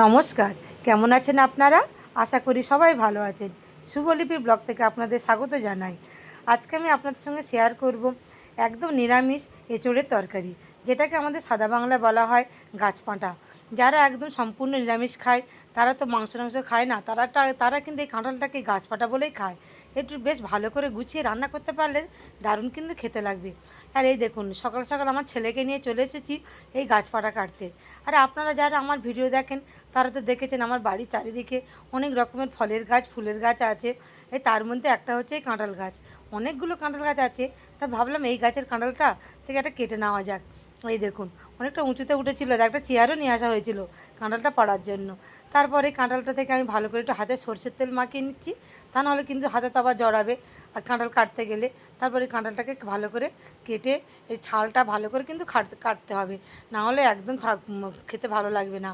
নমস্কার, কেমন আছেন আপনারা? আশা করি সবাই ভালো আছেন। শুভলিপির ব্লগ থেকে আপনাদের স্বাগত জানাই। আজকে আমি আপনাদের সঙ্গে শেয়ার করব একদম নিরামিষ এঁচোড়ের তরকারি, যেটাকে আমাদের সাদা বাংলায় বলা হয় গাছপাঁটা। যারা একদম সম্পূর্ণ নিরামিষ খায়, তারা তো মাংস টাংস খায় না, তারা কিন্তু এই কাঁঠালটাকে গাছপাঁটা বলেই খায়। একটু বেশ ভালো করে গুছিয়ে রান্না করতে পারলে দারুণ কিন্তু খেতে লাগবে। আর এই দেখুন, সকাল সকাল আমার ছেলেকে নিয়ে চলে এসেছি এই গাছপাটা কাটতে। আর আপনারা যারা আমার ভিডিও দেখেন, তারা তো দেখেছেন আমার বাড়ির চারিদিকে অনেক রকমের ফলের গাছ, ফুলের গাছ আছে। এই তার মধ্যে একটা হচ্ছে এই কাঁঠাল গাছ। অনেকগুলো কাঁঠাল গাছ আছে, তা ভাবলাম এই গাছের কাঁঠালটা থেকে একটা কেটে নেওয়া যাক। এই দেখুন, অনেকটা উঁচুতে উঠেছিল, একটা চেয়ারও নিয়ে আসা হয়েছিল কাঁঠালটা পাড়ার জন্য। তারপরে এই কাঁঠালটা থেকে আমি ভালো করে একটু হাতে সরষের তেল মাখিয়ে নিচ্ছি, তা নাহলে কিন্তু হাতে তো আবার জড়াবে আর কাঁঠাল কাটতে গেলে। তারপরে কাঁঠালটাকে ভালো করে কেটে এই ছালটা ভালো করে কিন্তু কাটতে হবে, না হলে একদম খেতে ভালো লাগবে না।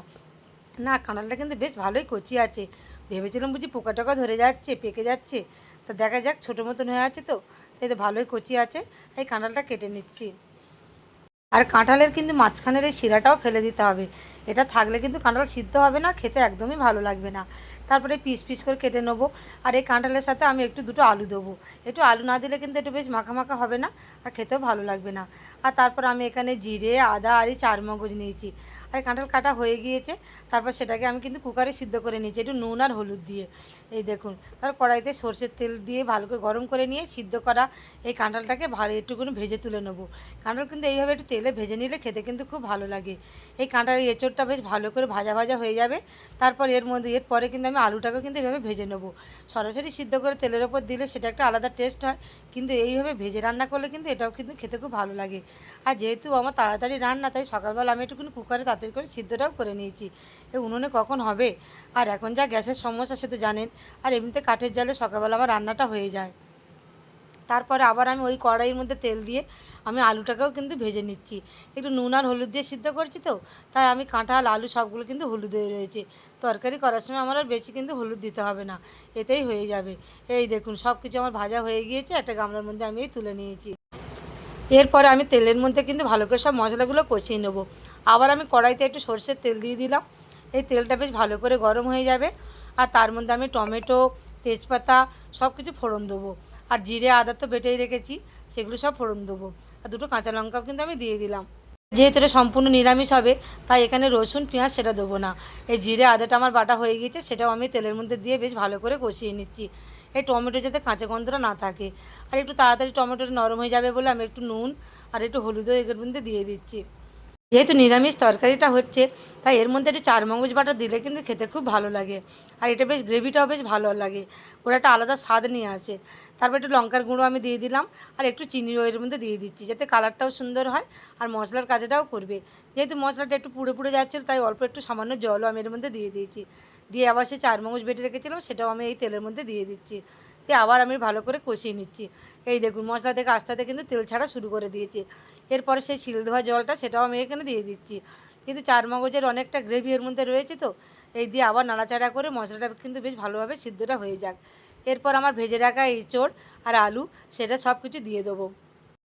না, কাঁঠালটা কিন্তু বেশ ভালোই কচি আছে। ভেবেছিলাম বুঝি পোকা টোকা ধরে যাচ্ছে, পেকে যাচ্ছে, তা দেখা যাক ছোটো মতন হয়ে আছে তো, তাই তো ভালোই কচি আছে। এই কাঁঠালটা কেটে নিচ্ছি। আর কাঁঠালের কিন্তু মাঝখানের এই শিরাটাও ফেলে দিতে হবে, এটা থাকলে কিন্তু কাঁঠাল সিদ্ধ হবে না, খেতে একদমই ভালো লাগবে না। তারপরে পিস পিস করে কেটে নেবো। আর এই কাঁঠালের সাথে আমি একটু দুটো আলু দেবো। একটু আলু না দিলে কিন্তু একটু বেশ মাখা মাখা হবে না, আর খেতেও ভালো লাগবে না। আর তারপর আমি এখানে জিরে, আদা আর এই চারমগজ নিয়েছি। আর কাঁঠাল কাটা হয়ে গিয়েছে, তারপর সেটাকে আমি কিন্তু কুকারে সিদ্ধ করে নিয়েছি একটু নুন আর হলুদ দিয়ে। এই দেখুন, তার কড়াইতে সর্ষের তেল দিয়ে ভালো করে গরম করে নিয়ে সিদ্ধ করা এই কাঁঠালটাকে ভালো একটুকুনি ভেজে তুলে নেবো। কাঁঠাল কিন্তু এইভাবে একটু তেলে ভেজে নিলে খেতে কিন্তু খুব ভালো লাগে। এই কাঁঠালের এঁচোড়টা বেশ ভালো করে ভাজা ভাজা হয়ে যাবে। তারপর এরপরে কিন্তু আমি আলুটাকেও কিন্তু এভাবে ভেজে নেবো। সরাসরি সিদ্ধ করে তেলের ওপর দিলে সেটা একটা আলাদা টেস্ট হয়, কিন্তু এইভাবে ভেজে রান্না করলে কিন্তু এটাও কিন্তু খেতে খুব ভালো লাগে। আর যেহেতু আমার তাড়াতাড়ি রান্না, তাই সকালবেলা আমি একটুকুনি কুকারে তাড়াতাড়ি করে সিদ্ধটাও করে নিয়েছি। এই উনুনে কখন হবে, আর এখন যা গ্যাসের সমস্যা সে তো জানেন। আর এমনিতে কাঠের জালে সকালবেলা আমার রান্নাটা হয়ে যায়। তারপরে আবার আমি ওই কড়াইয়ের মধ্যে তেল দিয়ে আমি আলুটাকেও কিন্তু ভেজে নিচ্ছি। একটু নুন আর হলুদ দিয়ে সিদ্ধ করছি তো, তাই আমি কাঁঠাল আলু সবগুলো কিন্তু হলুদ হয়ে রয়েছে। তরকারি করার সময় আমার আর বেশি কিন্তু হলুদ দিতে হবে না, এতেই হয়ে যাবে। এই দেখুন, সব কিছু আমার ভাজা হয়ে গিয়েছে, একটা গামলার মধ্যে আমি এই তুলে নিয়েছি। এরপরে আমি তেলের মধ্যে কিন্তু ভালো করে সব মশলাগুলো কষিয়ে নেবো। আবার আমি কড়াইতে একটু সরষের তেল দিয়ে দিলাম। এই তেলটা বেশ ভালো করে গরম হয়ে যাবে, আর তার মধ্যে আমি টমেটো, তেজপাতা সব কিছু ফোড়ন দেবো। আর জিরে আদা তো বেটেই রেখেছি, সেগুলো সব ফোড়ন দেবো। আর দুটো কাঁচা লঙ্কাও কিন্তু আমি দিয়ে দিলাম। যেহেতু এটা সম্পূর্ণ নিরামিষ হবে, তাই এখানে রসুন পেঁয়াজ সেটা দেবো না। এই জিরে আদাটা আমার বাটা হয়ে গিয়েছে, সেটাও আমি তেলের মধ্যে দিয়ে বেশ ভালো করে কষিয়ে নিচ্ছি। এই টমেটো যাতে কাঁচা গন্ধটা না থাকে। আর একটু তাড়াতাড়ি টমেটোটা নরম হয়ে যাবে বলে আমি একটু নুন আর একটু হলুদও এর মধ্যে দিয়ে দিচ্ছি। যেহেতু নিরামিষ তরকারিটা হচ্ছে, তাই এর মধ্যে একটু চারমগজ বাটা দিলে কিন্তু খেতে খুব ভালো লাগে। আর এটা বেশ গ্রেভিটাও বেশ ভালো লাগে, ওরা একটা আলাদা স্বাদ নিয়ে আসে। তারপর একটু লঙ্কার গুঁড়ো আমি দিয়ে দিলাম, আর একটু চিনিও এর মধ্যে দিয়ে দিচ্ছি, যাতে কালারটাও সুন্দর হয় আর মশলার কাজটাও করবে। যেহেতু মশলাটা একটু পুড়ে পুড়ে যাচ্ছিল, তাই অল্প একটু সামান্য জলও আমি এর মধ্যে দিয়ে দিয়েছি। দিয়ে আবার সেই চারমগজ বেটে রেখেছিলাম, সেটাও আমি এই তেলের মধ্যে দিয়ে দিচ্ছি। দিয়ে আবার আমি ভালো করে কষিয়ে নিচ্ছি। এই দেখুন, মশলা থেকে আস্তে আস্তে কিন্তু তেল ছাড়া শুরু করে দিয়েছে। এরপরে সেই শিল ধোয়া জলটা সেটাও আমি এখানে দিয়ে দিচ্ছি। কিন্তু চারমগজের অনেকটা গ্রেভি এর মধ্যে রয়েছে তো, এই দিয়ে আবার নাড়াচাড়া করে মশলাটা কিন্তু বেশ ভালোভাবে সিদ্ধটা হয়ে যাক। এরপর আমার ভেজে রাখা এঁচোড় আর আলু সেটা সব কিছু দিয়ে দেবো।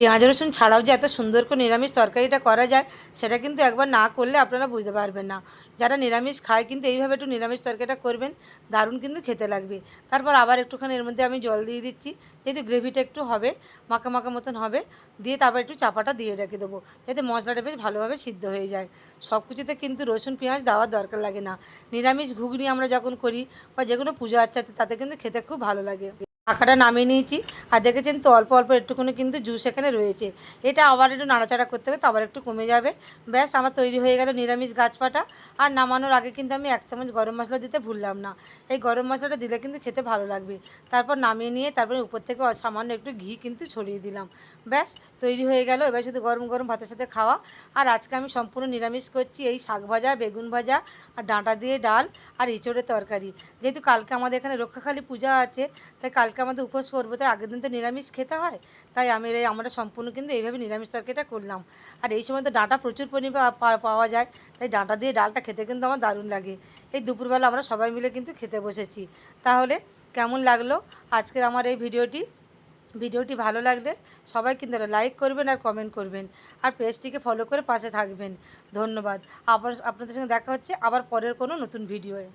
পেঁয়াজ রসুন ছাড়াও যে এত সুন্দর করে নিরামিষ তরকারিটা করা যায়, সেটা কিন্তু একবার না করলে আপনারা বুঝতে পারবেন না। যারা নিরামিষ খায় কিন্তু এইভাবে একটু নিরামিষ তরকারিটা করবেন, দারুণ কিন্তু খেতে লাগবে। তারপর আবার একটুখানি এর মধ্যে আমি জল দিয়ে দিচ্ছি, যেহেতু গ্রেভিটা একটু হবে, মাখা মাখা মতন হবে। দিয়ে তারপর একটু চাপাটা দিয়ে রেখে দেবো, যাতে মশলাটা বেশ ভালোভাবে সিদ্ধ হয়ে যায়। সব কিছুতে কিন্তু রসুন পেঁয়াজ দেওয়ার দরকার লাগে না। নিরামিষ ঘুগনি আমরা যখন করি বা যে কোনো পুজো আচ্ছাতে, তাতে কিন্তু খেতে খুব ভালো লাগে। মাখাটা নামিয়ে নিয়েছি, আর দেখেছেন তো অল্প অল্প একটুখানি কিন্তু জুস এখানে রয়েছে। এটা আবার একটু নাড়াচাড়া করতে হবে, তো আবার একটু কমে যাবে। ব্যাস, আমার তৈরি হয়ে গেল নিরামিষ গাছপাটা। আর নামানোর আগে কিন্তু আমি 1 চামচ গরম মশলা দিতে ভুললাম না। এই গরম মশলাটা দিলে কিন্তু খেতে ভালো লাগবে। তারপর নামিয়ে নিয়ে তারপরে উপর থেকে সামান্য একটু ঘি কিন্তু ছড়িয়ে দিলাম। ব্যাস, তৈরি হয়ে গেল। এবার শুধু গরম গরম ভাতের সাথে খাওয়া। আর আজকে আমি সম্পূর্ণ নিরামিষ করছি, এই শাক ভাজা, বেগুন ভাজা আর ডাঁটা দিয়ে ডাল আর এঁচোড়ের তরকারি। যেহেতু কালকে আমাদের এখানে রক্ষাকালী পূজা আছে, তাই কালকে আমাদের উপোস করবো, তাই আগের দিন তো নিরামিষ খেতে হয়। তাই আমরা সম্পূর্ণ কিন্তু এইভাবে নিরামিষ তরকারিটা করলাম। আর এই সময় তো ডাঁটা প্রচুর পরিমাণে পাওয়া যায়, তাই ডাঁটা দিয়ে ডালটা খেতে কিন্তু আমার দারুণ লাগে। এই দুপুরবেলা আমরা সবাই মিলে কিন্তু খেতে বসেছি। তাহলে কেমন লাগলো আজকের আমার এই ভিডিওটি? ভিডিওটি ভালো লাগলে সবাই কিন্তু লাইক করবেন আর কমেন্ট করবেন, আর পেজটিকে ফলো করে পাশে থাকবেন। ধন্যবাদ। আবার আপনাদের সঙ্গে দেখা হচ্ছে আবার পরের কোনো নতুন ভিডিওয়ে।